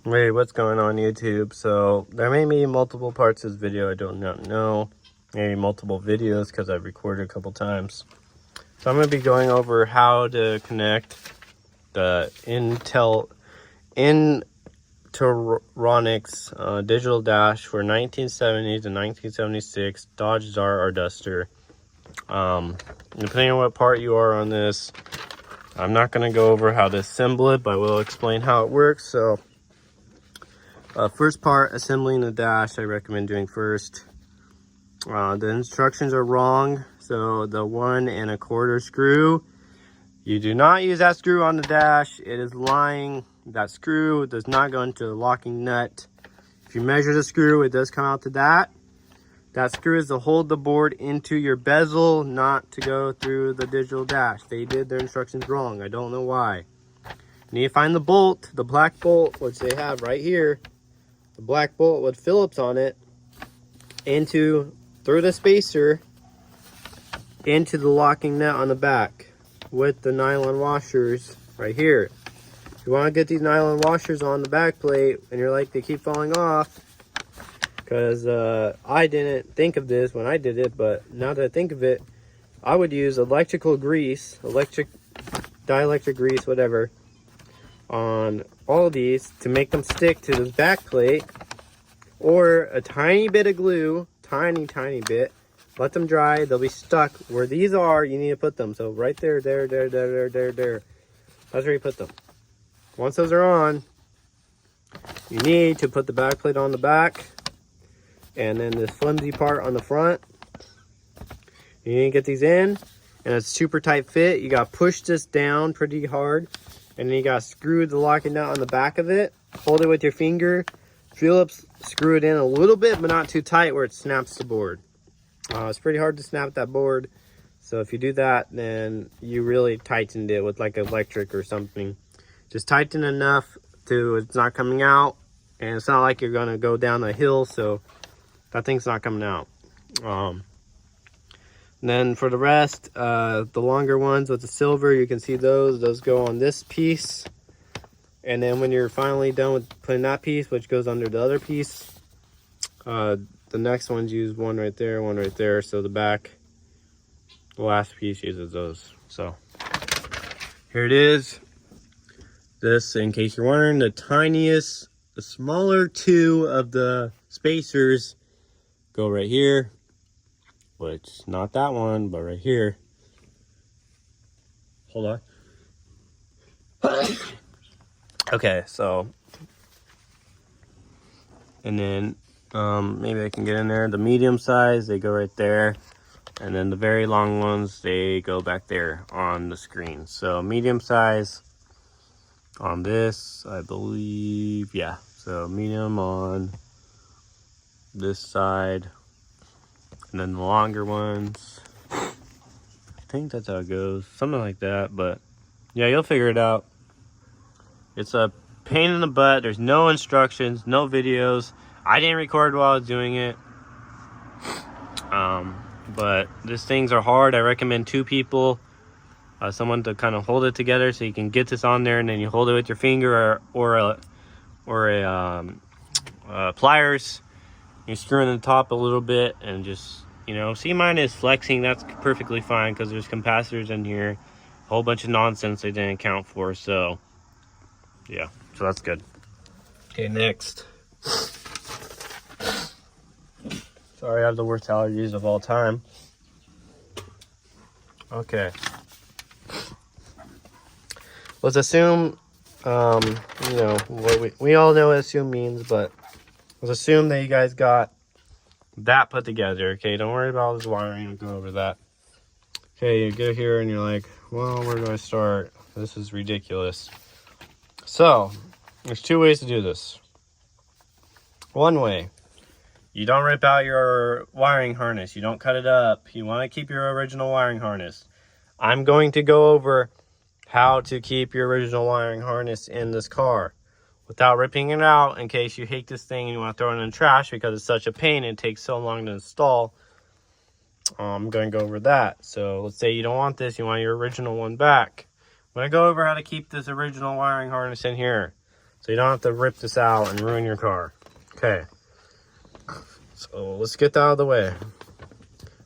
Wait, what's going on YouTube? So there may be multiple parts of this video. I do not know. Maybe multiple videos because I've recorded a couple times. So I'm going to be going over how to connect the Intellitronix digital dash for 1970 to 1976 Dodge Czar or Duster. Depending on what part you are on this, I'm not going to go over how to assemble it, but I will explain how it works. So first part, assembling the dash, I recommend doing first. The instructions are wrong. So the 1 1/4 screw, you do not use that screw on the dash. It is lying. That screw does not go into the locking nut. If you measure the screw, it does come out to that. That screw is to hold the board into your bezel, not to go through the digital dash. They did their instructions wrong. I don't know why. You need to find the bolt, the black bolt, which they have right here. The black bolt with Phillips on it, through the spacer into the locking nut on the back with the nylon washers right here. If you want to get these nylon washers on the back plate and you're like, they keep falling off, because I didn't think of this when I did it, but now that I think of it, I would use electrical grease, dielectric grease, whatever, on all these to make them stick to this back plate, or a tiny bit of glue, tiny bit. Let them dry, they'll be stuck where these are. You need to put them, so right there, there. That's where you put them. Once those are on, you need to put the back plate on the back, and then this flimsy part on the front. You need to get these in, and it's super tight fit. You got to push this down pretty hard, and then you got to screw the locking nut on the back of it. Hold it with your finger. Phillips, screw it in a little bit, but not too tight where it snaps the board. It's pretty hard to snap that board, so if you do that, then you really tightened it with like electric or something. Just tighten enough to it's not coming out, and it's not like you're gonna go down a hill, so that thing's not coming out. Then for the rest, the longer ones with the silver, you can see those go on this piece. And then when you're finally done with putting that piece, which goes under the other piece, the next ones use one right there. So the last piece uses those. So here it is. This, in case you're wondering, the smaller two of the spacers go right here, which not that one, but right here. Hold on. Okay, so, and then maybe I can get in there. The medium size, they go right there, and then the very long ones, they go back there on the screen. So medium size on this, I believe, yeah. So medium on this side, and then the longer ones, I think that's how it goes, something like that. But yeah, you'll figure it out. It's a pain in the butt. There's no instructions, no videos. I didn't record while I was doing it. But these things are hard. I recommend 2 people, someone to kind of hold it together so you can get this on there, and then you hold it with your finger or pliers. You screw in the top a little bit and just, see, mine is flexing. That's perfectly fine because there's capacitors in here, a whole bunch of nonsense they didn't account for. So yeah, so that's good. Okay, next. Sorry, I have the worst allergies of all time. Okay. Let's assume, what we all know what assume means, but let's assume that you guys got that put together, okay? Don't worry about all this wiring, I'll go over that. Okay, you get here and you're like, well, where do I start? This is ridiculous. So, there's 2 ways to do this. One way, you don't rip out your wiring harness. You don't cut it up. You want to keep your original wiring harness. I'm going to go over how to keep your original wiring harness in this car without ripping it out, in case you hate this thing and you want to throw it in the trash because it's such a pain and it takes so long to install. I'm going to go over that. So let's say you don't want this. You want your original one back. I'm going to go over how to keep this original wiring harness in here. so you don't have to rip this out and ruin your car. Okay, so let's get that out of the way.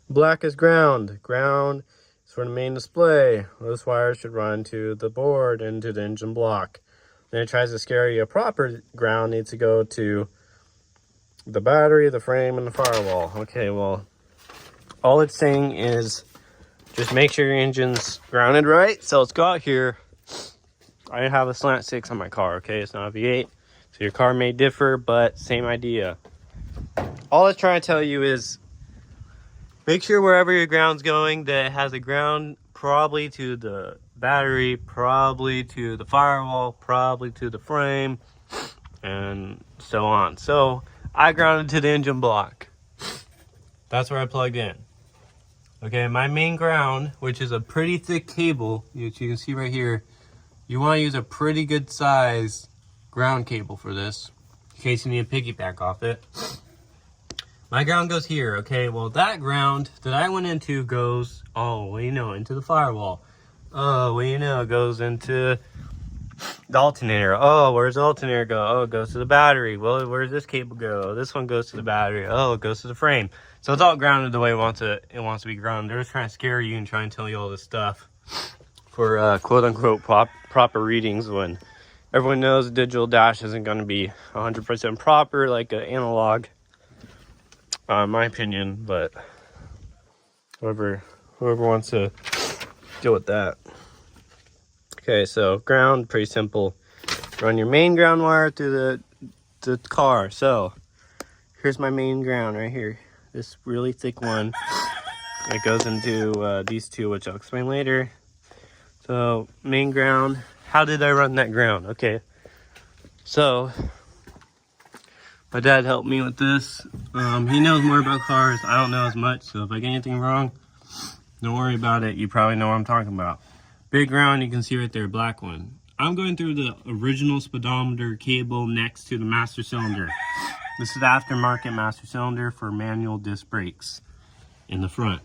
Black is ground. Ground is for the main display. Those wires should run to the board and to the engine block. Then it tries to scare you. A proper ground needs to go to the battery, the frame, and the firewall. Okay, well, all it's saying is just make sure your engine's grounded right. So let's go out here. I have a slant 6 on my car, okay? It's not a V8. So your car may differ, but same idea. All it's trying to tell you is make sure wherever your ground's going that it has a ground probably to the battery, probably to the firewall, probably to the frame, and so on. So I grounded to the engine block. That's where I plugged in. Okay, my main ground, which is a pretty thick cable, which you can see right here, you want to use a pretty good size ground cable for this, in case you need to piggyback off it. My ground goes here, okay? Well, that ground that I went into goes, oh, well, you know, into the firewall. Oh, well, you know, it goes into the alternator. Oh, where's the alternator go? Oh, it goes to the battery. Well, where does this cable go? This one goes to the battery. Oh, it goes to the frame. So it's all grounded the way it wants to be grounded. They're just trying to scare you and try and tell you all this stuff for quote-unquote proper readings, when everyone knows a digital dash isn't going to be 100% proper like an analog. In my opinion, but whoever wants to deal with that. Okay, so ground, pretty simple. Run your main ground wire through the car. So here's my main ground right here. This really thick one. It goes into these two, which I'll explain later. So main ground. How did I run that ground? Okay, so my dad helped me with this. He knows more about cars. I don't know as much, so if I get anything wrong, don't worry about it. You probably know what I'm talking about. Big ground, you can see right there, black one. I'm going through the original speedometer cable next to the master cylinder. This is the aftermarket master cylinder for manual disc brakes in the front.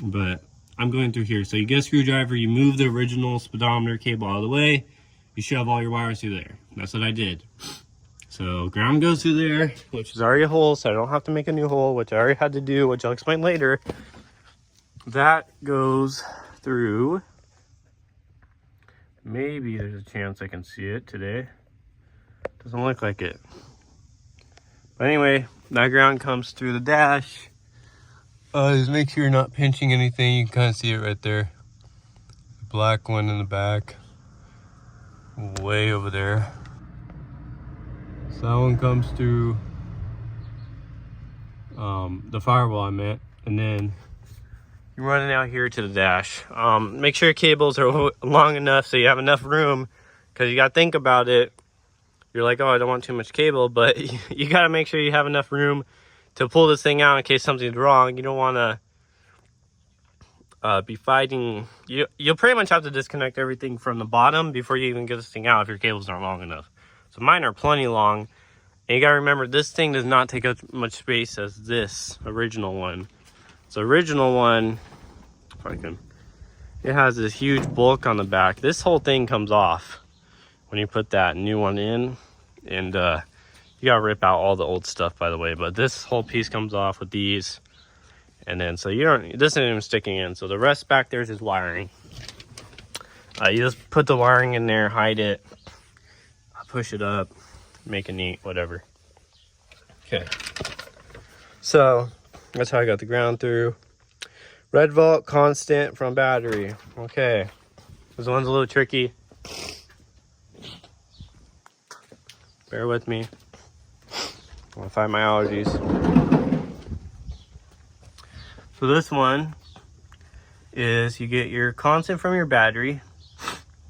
But I'm going through here. So you get a screwdriver, you move the original speedometer cable out of the way, you shove all your wires through there. That's what I did. So ground goes through there, which is already a hole, so I don't have to make a new hole, which I already had to do, which I'll explain later. That goes through. Maybe there's a chance I can see it today. Doesn't look like it. But anyway, that ground comes through the dash. Just make sure you're not pinching anything. You can kind of see it right there. The black one in the back. Way over there. So that one comes through the firewall I meant, and then you're running out here to the dash. Make sure your cables are long enough so you have enough room, because you got to think about it. You're like, oh, I don't want too much cable, but you got to make sure you have enough room to pull this thing out in case something's wrong. You don't want to be fighting. You'll pretty much have to disconnect everything from the bottom before you even get this thing out if your cables aren't long enough. So mine are plenty long. And you gotta remember, this thing does not take as much space as this original one. So original one, if I can, it has this huge bulk on the back. This whole thing comes off when you put that new one in. And you gotta rip out all the old stuff, by the way. But this whole piece comes off with these. And then, so this isn't even sticking in. So the rest back there is just wiring. You just put the wiring in there, hide it. Push it up, make it neat, whatever. Okay, so that's how I got the ground through. Red volt constant from battery. Okay, this one's a little tricky. Bear with me. I want to find my allergies. So this one is, you get your constant from your battery.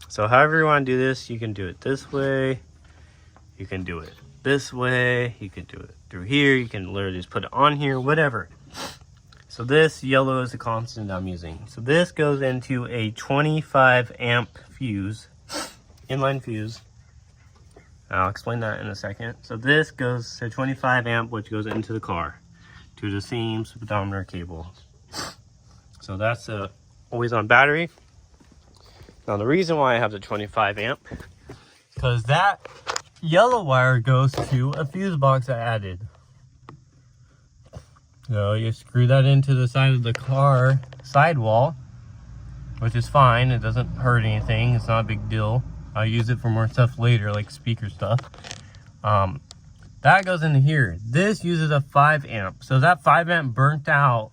So however you want to do this, you can do it this way. You can do it this way. You can do it through here. You can literally just put it on here, whatever. So this yellow is the constant I'm using. So this goes into a 25 amp fuse, inline fuse. I'll explain that in a second. So this goes to 25 amp, which goes into the car to the same speedometer cable. So that's a always on battery. Now the reason why I have the 25 amp, because that yellow wire goes to a fuse box I added. So you screw that into the side of the car sidewall, which is fine. It doesn't hurt anything. It's not a big deal. I'll use it for more stuff later, like speaker stuff. That goes into here. This uses a 5 amp. So that 5 amp burnt out.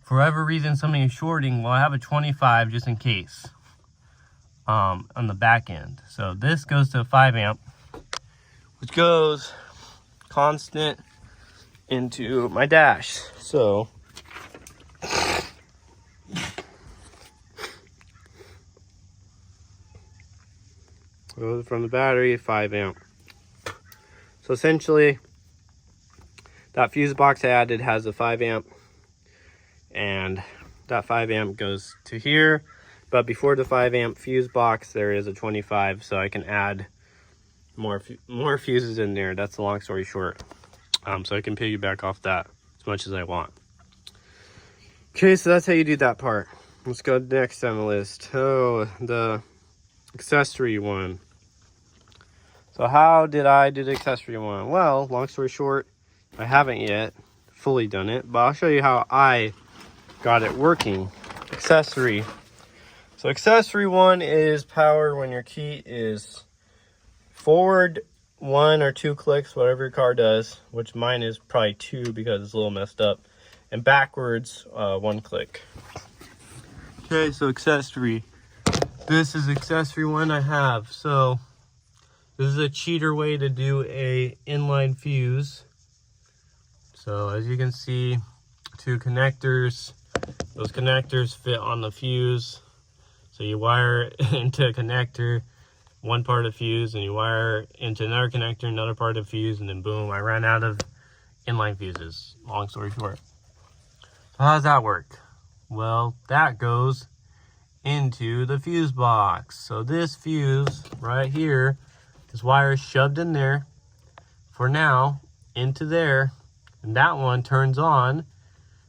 For whatever reason, somebody is shorting. Well, I have a 25 just in case on the back end. So this goes to a 5 amp, which goes constant into my dash. So goes from the battery, 5 amp. So essentially, that fuse box I added has a 5 amp, and that 5 amp goes to here. But before the 5 amp fuse box, there is a 25, so I can add more fuses in there. That's the long story short. So I can piggyback off that as much as I want. Okay, so that's how you do that part. Let's go next on the list. Oh, the accessory one. So how did I do the accessory one? Well, long story short, I haven't yet fully done it, but I'll show you how I got it working. Accessory. So accessory one is power when your key is forward 1 or 2 clicks, whatever your car does, which mine is probably 2 because it's a little messed up, and backwards 1 click. Okay, so accessory. This is accessory one I have. So this is a cheater way to do a inline fuse. So as you can see, 2 connectors. Those connectors fit on the fuse. So you wire into a connector, one part of fuse, and you wire into another connector, another part of fuse, and then boom, I ran out of inline fuses. Long story short. So how does that work? Well, that goes into the fuse box. So this fuse right here, this wire is shoved in there for now into there, and that one turns on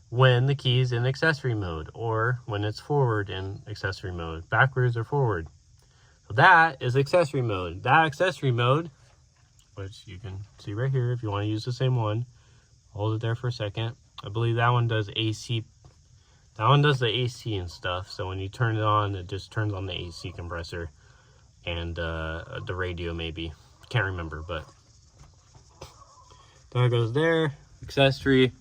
when the key's in accessory mode, or when it's forward in accessory mode, backwards or forward. So that is accessory mode. That accessory mode, which you can see right here if you want to use the same one, hold it there for a second. I believe that one does AC. That one does the AC and stuff. So when you turn it on, it just turns on the AC compressor and the radio maybe. Can't remember, but that goes there. Accessory.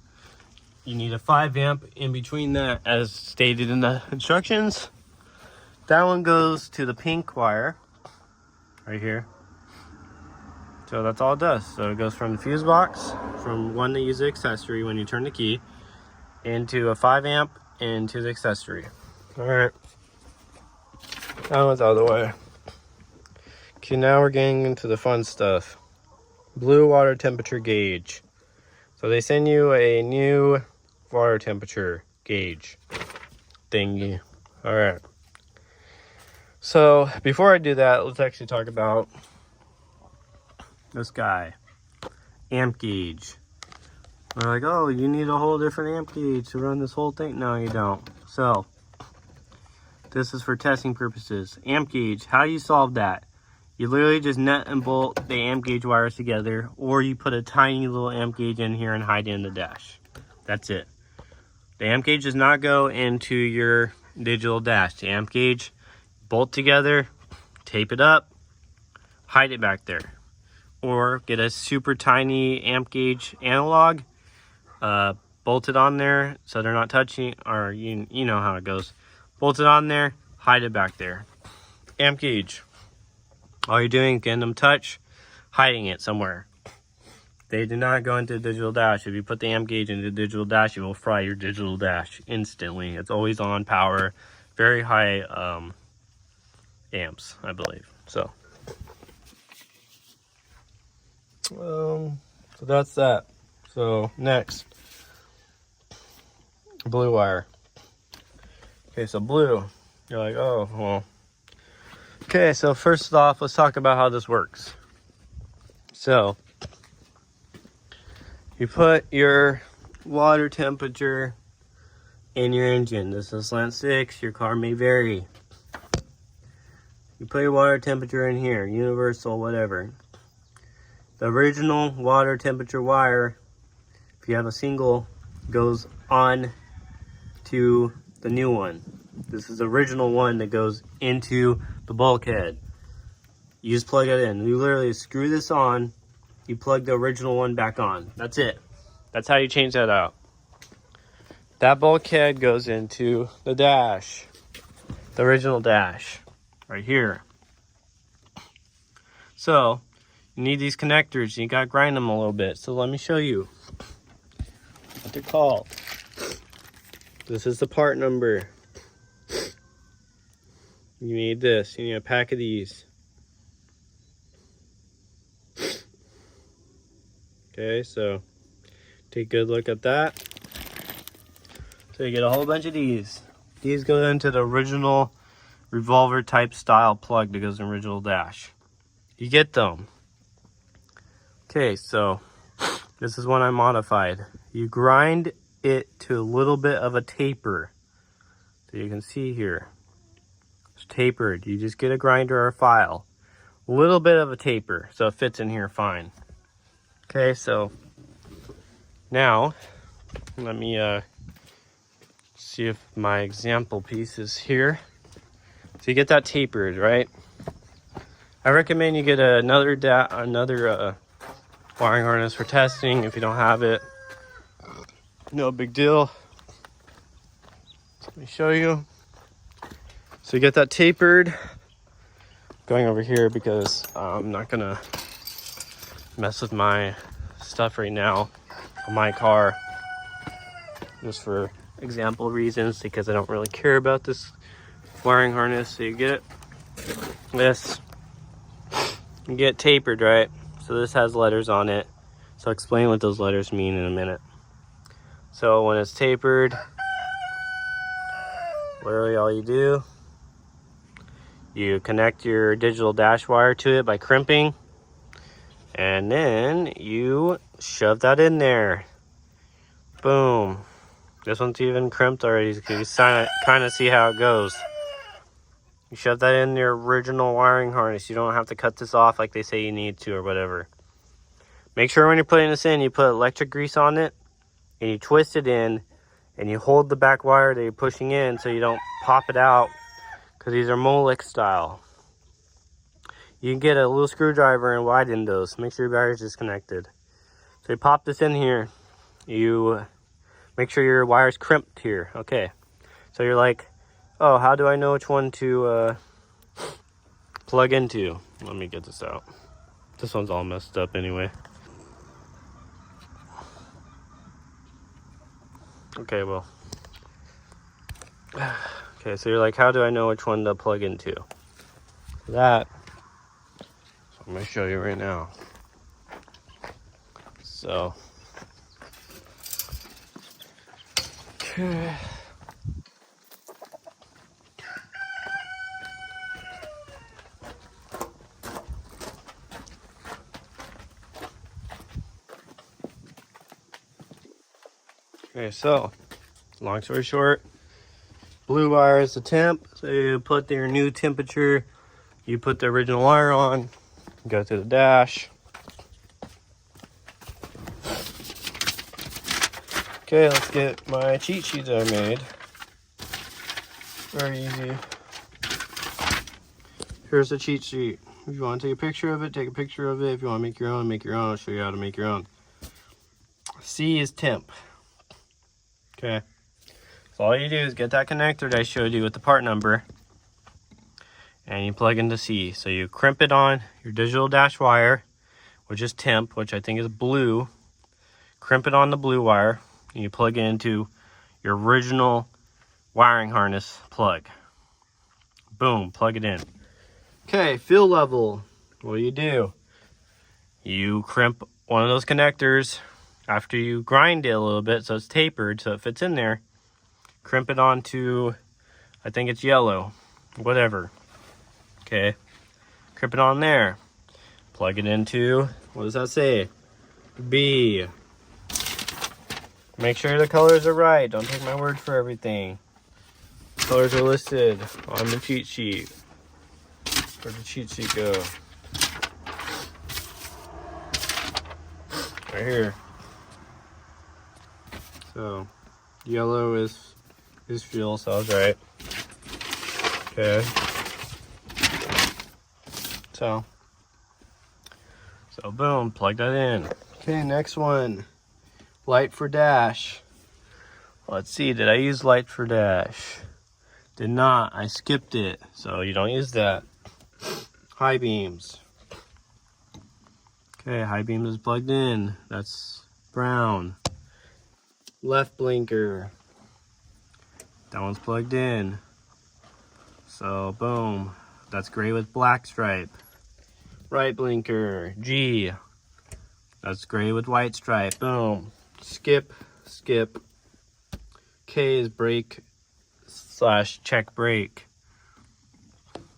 You need a 5 amp in between that, as stated in the instructions. That one goes to the pink wire right here. So that's all it does. So it goes from the fuse box, from one that uses accessory when you turn the key, into a 5 amp, into the accessory. All right, that one's out of the way. Okay, now we're getting into the fun stuff. Blue water temperature gauge. So they send you a new water temperature gauge thingy. All right. So before I do that, let's actually talk about this guy, amp gauge. They're like, oh, you need a whole different amp gauge to run this whole thing. No, you don't. So this is for testing purposes. Amp gauge, how do you solve that? You literally just nut and bolt the amp gauge wires together, or you put a tiny little amp gauge in here and hide it in the dash. That's it. The amp gauge does not go into your digital dash. The amp gauge, bolt together, tape it up, hide it back there. Or get a super tiny amp gauge analog, bolt it on there so they're not touching, or you know how it goes. Bolt it on there, hide it back there. Amp gauge. All you're doing is getting them touch, hiding it somewhere. They do not go into the digital dash. If you put the amp gauge into the digital dash, it will fry your digital dash instantly. It's always on power, very high amps, I believe. So that's that. So next, blue wire. Okay, so blue. You're like, oh, well. Okay, so first off, let's talk about how this works. So you put your water temperature in your engine. This is slant 6. Your car may vary. You put your water temperature in here, universal, whatever. The original water temperature wire, if you have a single, goes on to the new one. This is the original one that goes into the bulkhead. You just plug it in. You literally screw this on, you plug the original one back on. That's it. That's how you change that out. That bulkhead goes into the dash. The original dash. Right here. So, you need these connectors. You gotta grind them a little bit. So let me show you what they're called. This is the part number. You need this. You need a pack of these. Okay, so take a good look at that. So you get a whole bunch of these. These go into the original revolver type style plug that goes in the original dash. You get them. Okay, so this is one I modified. You grind it to a little bit of a taper. So you can see here. It's tapered. You just get a grinder or a file. A little bit of a taper so it fits in here fine. Okay, so now let me see if my example piece is here. So you get that tapered, right? I recommend you get another wiring harness for testing if you don't have it. No big deal. Let me show you. So you get that tapered. Going over here because I'm not gonna mess with my stuff right now on my car, just for example reasons, because I don't really care about this wiring harness. So you get this, you get tapered, right? So this has letters on it, so I'll explain what those letters mean in a minute. So when it's tapered, literally all you do, you connect your digital dash wire to it by crimping, and then you shove that in there. Boom. This one's even crimped already, so you kind of see how it goes. You shove that in your original wiring harness. You don't have to cut this off like they say you need to or whatever. Make sure when you're putting this in, you put electric grease on it, and you twist it in, and you hold the back wire that you're pushing in so you don't pop it out, because these are Molex style. You can get a little screwdriver and widen those. Make sure your battery's disconnected. So you pop this in here. You make sure your wire's crimped here. Okay. So you're like, oh, how do I know which one to plug into? Let me get this out. This one's all messed up anyway. Okay, well. Okay, so you're like, how do I know which one to plug into? That, so I'm going to show you right now. So, okay. Okay, so, long story short, blue wire is the temp. So you put your new temperature, you put the original wire on, go to the dash. Okay, let's get my cheat sheet that I made. Very easy. Here's the cheat sheet. If you want to take a picture of it, take a picture of it. If you want to make your own, make your own. I'll show you how to make your own. C is temp. Okay. So all you do is get that connector that I showed you with the part number, and you plug into C. So you crimp it on your digital dash wire, which is temp, which I think is blue. Crimp it on the blue wire, and you plug it into your original wiring harness plug. Boom, plug it in. Okay, fill level. What do? You crimp one of those connectors after you grind it a little bit so it's tapered so it fits in there. Crimp it onto, I think it's yellow, whatever. Okay, crimp it on there. Plug it into, what does that say? B. Make sure the colors are right. Don't take my word for everything. Colors are listed on the cheat sheet. Where'd the cheat sheet go? right here. So yellow is fuel, so I was right. Okay. So boom, plug that in. Okay, next one. Light for dash. Let's see, did I use light for dash? Did not, I skipped it. So you don't use that. High beams. Okay, high beams is plugged in. That's brown. Left blinker. That one's plugged in. So boom, that's gray with black stripe. Right blinker, G. That's gray with white stripe. Boom. Skip, skip. K is brake / check brake.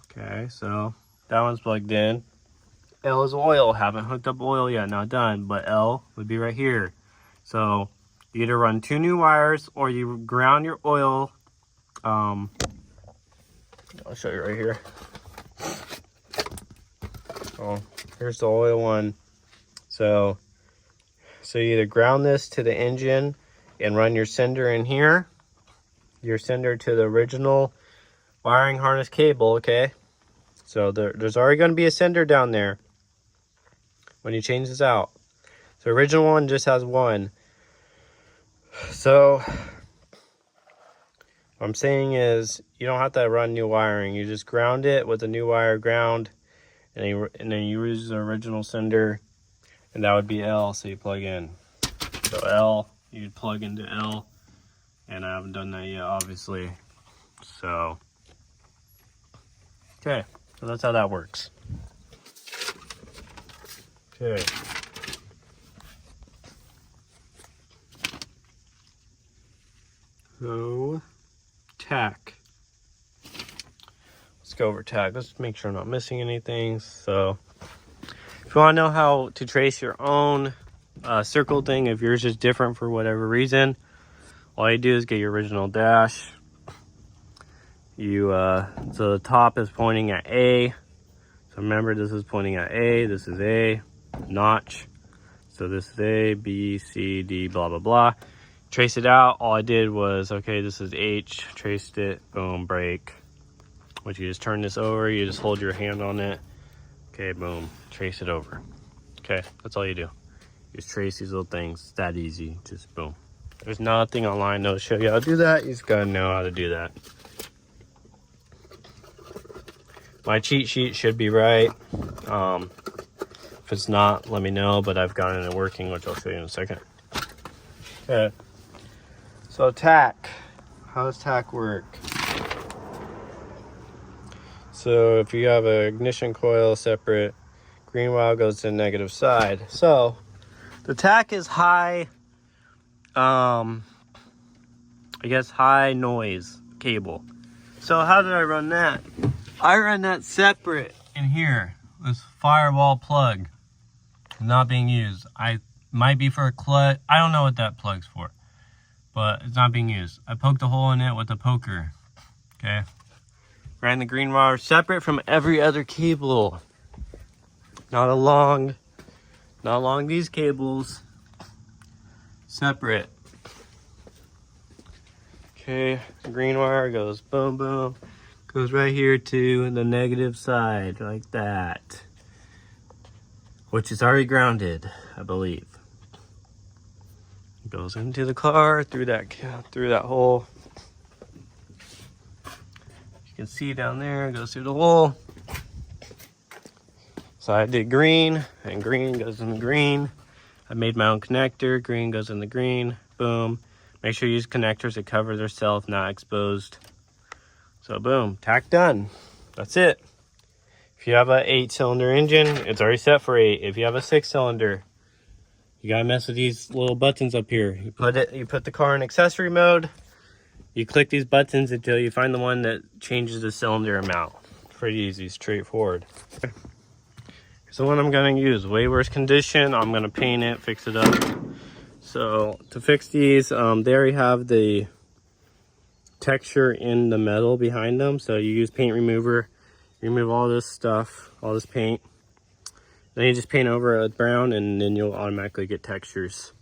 Okay, so that one's plugged in. L is oil. Haven't hooked up oil yet, not done, but L would be right here. So you either run 2 new wires or you ground your oil. I'll show you right here. Oh, here's the oil one. So you either ground this to the engine and run your sender in here, your sender to the original wiring harness cable, okay? So there's already going to be a sender down there when you change this out. The original one just has one. So what I'm saying is you don't have to run new wiring. You just ground it with a new wire ground, and then you use the original sender, and that would be L, so you plug in. So L, you'd plug into L, and I haven't done that yet, obviously. So, okay, so that's how that works. Okay. So, tack. Let's go over tack. Let's make sure I'm not missing anything. So, if you want to know how to trace your own circle thing, if yours is different for whatever reason, all you do is get your original dash. So the top is pointing at A. So remember, this is pointing at A. This is A, notch. So this is A, B, C, D, blah, blah, blah. Trace it out. All I did was, okay, this is H. Traced it. Boom, break. Once you just turn this over, you just hold your hand on it. Okay, boom, trace it over. Okay, that's all you do. Just trace these little things. It's that easy. Just boom. There's nothing online that'll show you how to do that. You just gotta know how to do that. My cheat sheet should be right. If it's not, let me know, but I've gotten it working, which I'll show you in a second. Okay. So tack. How does tack work? So if you have an ignition coil separate, green wire goes to the negative side. So the tack is high, I guess high noise cable. So how did I run that? I ran that separate in here. This firewall plug not being used. I might be for a clutch. I don't know what that plug's for, but it's not being used. I poked a hole in it with a poker. Okay. Ran the green wire separate from every other cable. Not along these cables. Separate. Okay, the green wire goes boom, boom. Goes right here to the negative side, like that. Which is already grounded, I believe. It goes into the car through that hole. You can see down there, it goes through the hole. So I did green, and green goes in the green. I made my own connector, green goes in the green, boom. Make sure you use connectors that cover themselves, not exposed. So boom, tack done. That's it. If you have an 8-cylinder engine, it's already set for 8. If you have a 6-cylinder, you gotta mess with these little buttons up here. You put the car in accessory mode. You click these buttons until you find the one that changes the cylinder amount. Pretty easy, straightforward. Here's the one I'm gonna use. Way worse condition. I'm gonna paint it, fix it up. So to fix these, they already have the texture in the metal behind them. So you use paint remover, remove all this stuff, all this paint, Then you just paint over it with brown, and then you'll automatically get textures.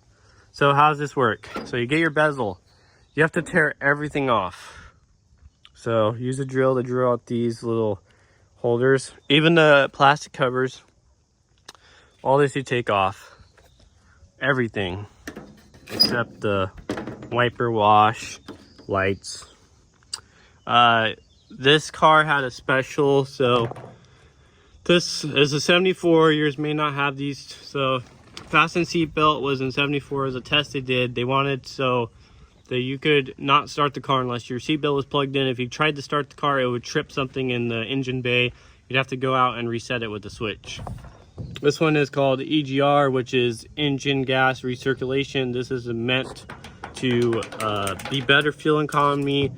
So how does this work? So you get your bezel. You have to tear everything off. So use a drill to drill out these little holders. Even the plastic covers. All this you take off. Everything. Except the wiper wash, lights. This car had a special, so this is a 74. Yours may not have these. So fasten seat belt was in 74 as a test they did. They wanted so that you could not start the car unless your seat belt was plugged in. If you tried to start the car, it would trip something in the engine bay. You'd have to go out and reset it with the switch. This one is called EGR, which is engine gas recirculation. This is meant to be better fuel economy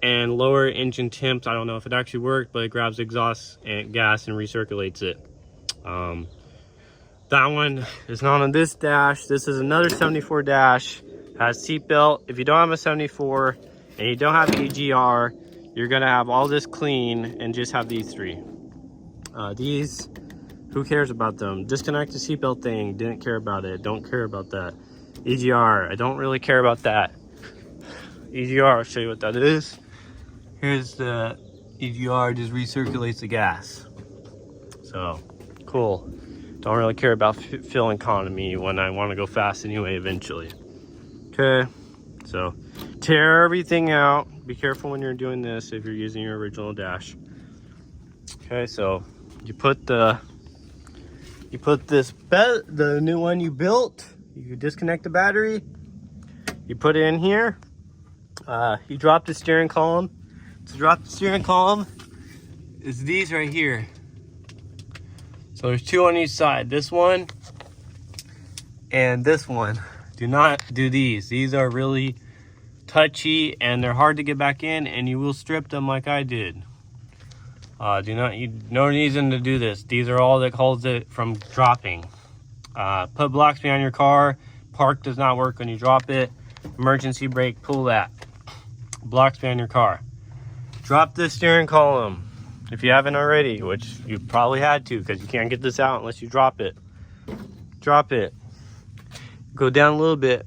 and lower engine temps. I don't know if it actually worked, but it grabs exhaust and gas and recirculates it. That one is not on this dash. This is another 74 dash. Has seat belt. If you don't have a 74 and you don't have EGR, you're gonna have all this clean and just have these three. These, who cares about them? Disconnect the seatbelt thing. Didn't care about it. Don't care about that. EGR, I don't really care about that. EGR, I'll show you what that is. Here's the EGR, just recirculates the gas. So, cool. Don't really care about fuel economy when I want to go fast anyway eventually. Okay, so tear everything out. Be careful when you're doing this if you're using your original dash. Okay, so you put the new one you built, you disconnect the battery, you put it in here, you drop the steering column. To drop the steering column is these right here. So there's two on each side, this one and this one. Do not do these. These are really touchy and they're hard to get back in, and you will strip them like I did. No reason to do this. These are all that holds it from dropping. Put blocks behind your car. Park does not work when you drop it. Emergency brake, pull that. Blocks behind your car. Drop the steering column if you haven't already, which you probably had to because you can't get this out unless you drop it. Drop it. Go down a little bit.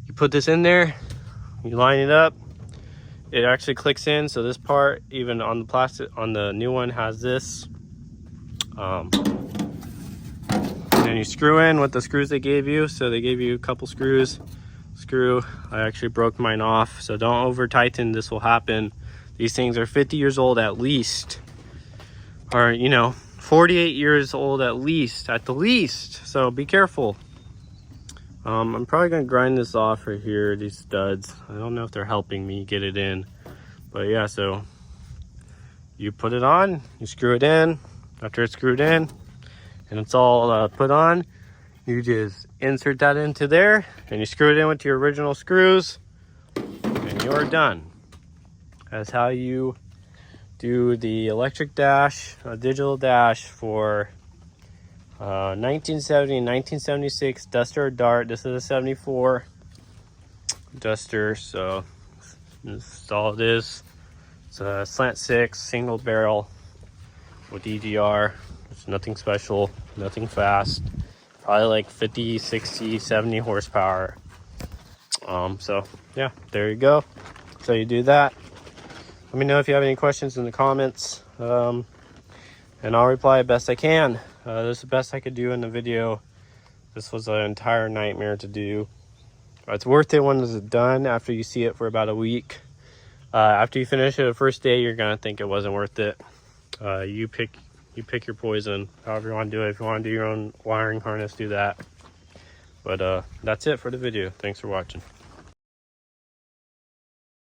You put this in there. You line it up. It actually clicks in, so this part, even on the plastic, on the new one, has this. And then you screw in with the screws they gave you. So they gave you a couple screws. I actually broke mine off, so don't over tighten. This will happen. These things are 50 years old at least, or 48 years old at the least. So be careful. I'm probably gonna grind this off right here, these studs. I don't know if they're helping me get it in, but yeah, so you put it on, you screw it in. After it's screwed in and it's all put on, you just insert that into there and you screw it in with your original screws and you're done. That's how you do the electric dash, a digital dash for 1970 and 1976 Duster or Dart. This is a 74 Duster, so this is all it is. It's a slant 6 single barrel with EGR. It's nothing special, nothing fast. Probably like 50, 60, 70 horsepower. So yeah, there you go. So you do that. Let me know if you have any questions in the comments, and I'll reply best I can. This is the best I could do in the video. This was an entire nightmare to do. It's worth it when it's done after you see it for about a week. After you finish it the first day, you're gonna think it wasn't worth it. You pick your poison, however you want to do it. If you want to do your own wiring harness, do that. But that's it for the video. Thanks for watching.